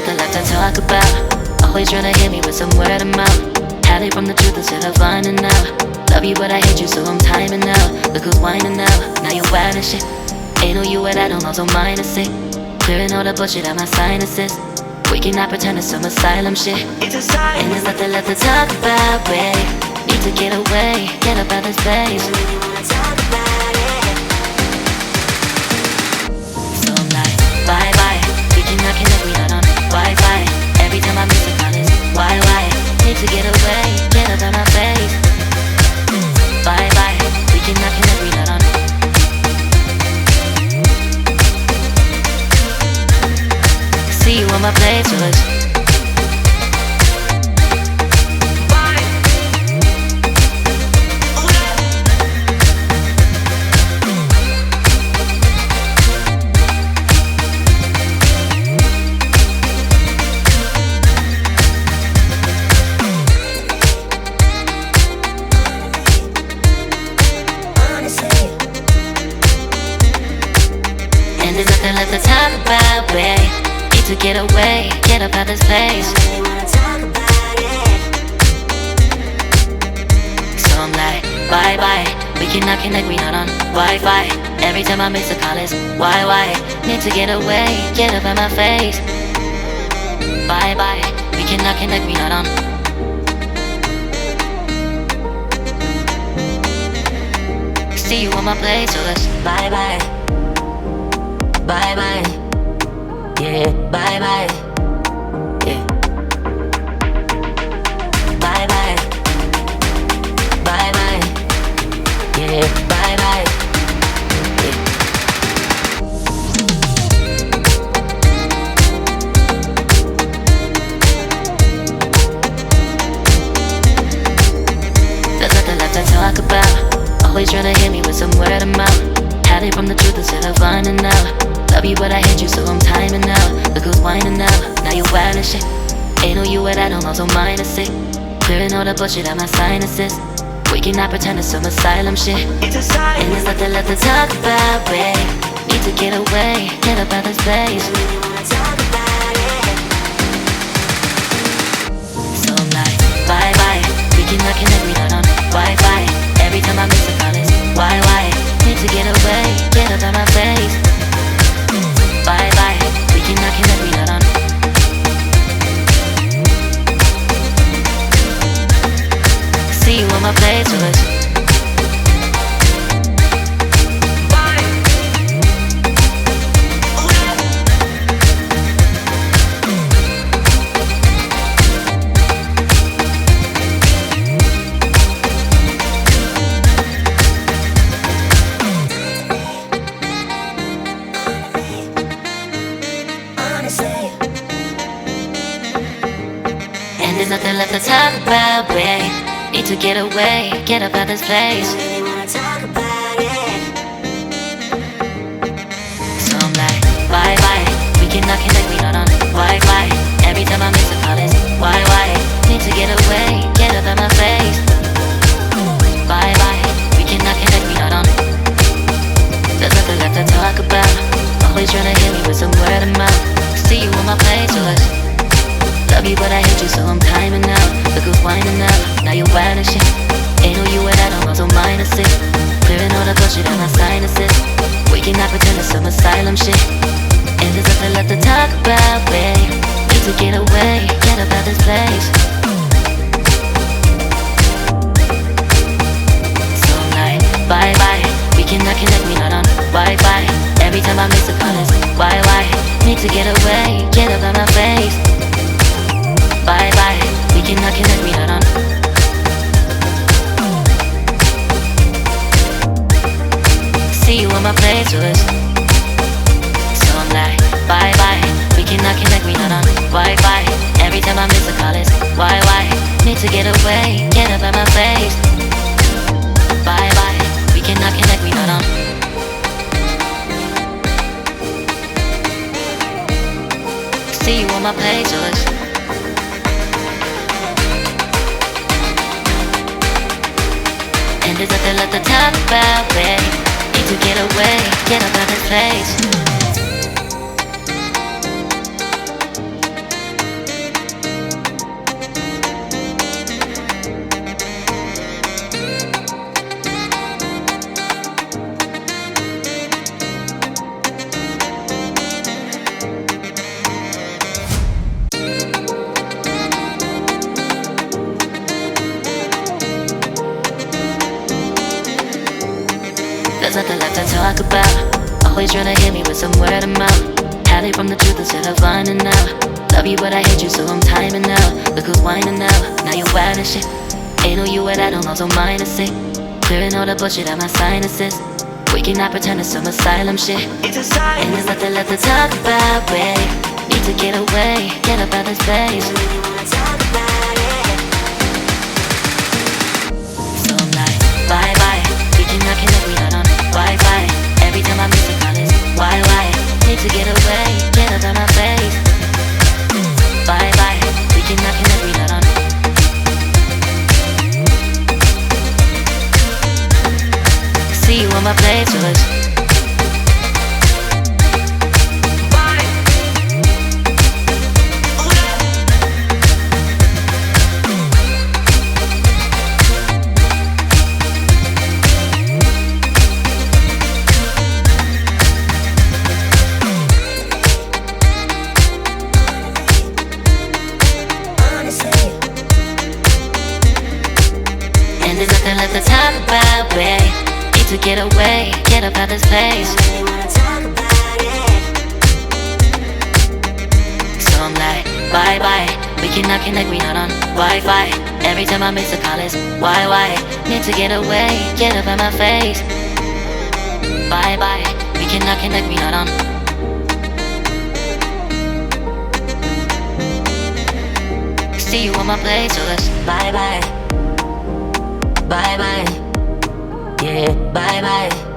nothing left to talk about. Always trying to hit me with some word of mouth. Hide it from the truth instead of finding out. Love you but I hate you so I'm timing out. Look who's whining now, now you wild and shit. Ain't no you what I don't know, so mine is sick. Clearing all the bullshit out my sinuses. We cannot pretend it's some asylum shit. It's a sign. And there's nothing left to talk about, babe. Need to get away, get up out this place. I really wanna talk about it. So I'm like, bye bye. We cannot connect, we not on Wi-Fi. Every time I miss a call it's why? Need to get away, get up out my face. Bye bye. We cannot connect, we not on. See you on my playlist. And there's nothing left to talk about, babe. Need to get away, get up out this place. I really wanna talk about it. So I'm like, bye bye. We cannot connect, we not on Wi-Fi. Every time I miss a call it's why? Need to get away, get up out my face. Bye bye. We cannot connect, we not on. See you on my playlist. Bye bye. Bye bye. Yeah, bye bye. Yeah. Bye bye. Bye bye. Yeah, bye bye. Yeah. There's nothing left to talk about. Always trying to hit me with some word of mouth. Hide it from the truth instead of finding out. Love you but I hate you so I'm timing out. Look who's whining now, now you wild and shit. Ain't no you what I don't know, so mine is sick. Clearing all the bullshit out my sinuses. We cannot pretend it's some asylum shit. It's a sign. And there's nothing left to talk about, babe. Need to get away, get up out this place. I really wanna talk about it. So I'm like, bye bye. We cannot connect, we not on Wi-Fi. Every time I miss a call it's why? Need to get away, get up out my face. Bye bye, we cannot connect, we not on. See you on my playlist. And there's nothing left to talk about, babe. Need to get away, get up out this place. I really wanna talk about it. So I'm like, bye bye. We cannot connect, we not on Wi-Fi. Every time I miss a call it's why? Need to get away, get up out my face. Bye bye. We cannot connect, we not on. There's nothing left to talk about. Always trying to hit me with some word of mouth. See you on my playlist. Love you but I hate you so I'm timing out. Look who's whining now, now you wild and shit. Ain't no you what I don't know, so mine is sick. Clearing all the bullshit out my sinuses. We cannot pretend it's some asylum shit. And there's nothing left to talk about, babe. Need to get away, get up out this place. So I'm like, bye bye. We cannot connect, we not on Wi-Fi. Every time I miss a call it's why? Need to get away, get up out my face. Bye bye, we cannot connect, we not on. See you on my playlist. So I'm like, bye bye, we cannot connect, we not on Wi-Fi. Every time I miss a call it's why? Need to get away, get up out my face. Bye bye, we cannot connect, we not on. See you on my playlist. And there's nothing left to talk about, babe. Need to get away, get up out this place. nothing left to talk about. Always trying to hit me with some word of mouth. Hide it from the truth instead of finding out. Love you but I hate you so I'm timing out. Look who's whining now, now you're wild and shit. Ain't no you at I don't know, so mine is sick. Clearing all the bullshit out my sinuses. We cannot pretend it's some asylum shit. And there's nothing left to talk about, babe. Need to get away, get up out this place. So I'm like, bye bye. We cannot connect, we not on Wi-Fi. Every time I miss a call it's why? Need to get away, get up out my face. Bye bye. We cannot connect, we not on. See you on my playlist. And there's nothing left to talk about, babe. Need to get away, get up out this place. So I'm like, bye bye. We cannot connect, we not on Wi-Fi. Every time I miss a call it's why? Need to get away, get up out my face. Bye bye. We cannot connect, we not on. See you on my playlist. Bye bye. Bye bye. Yeah, bye bye.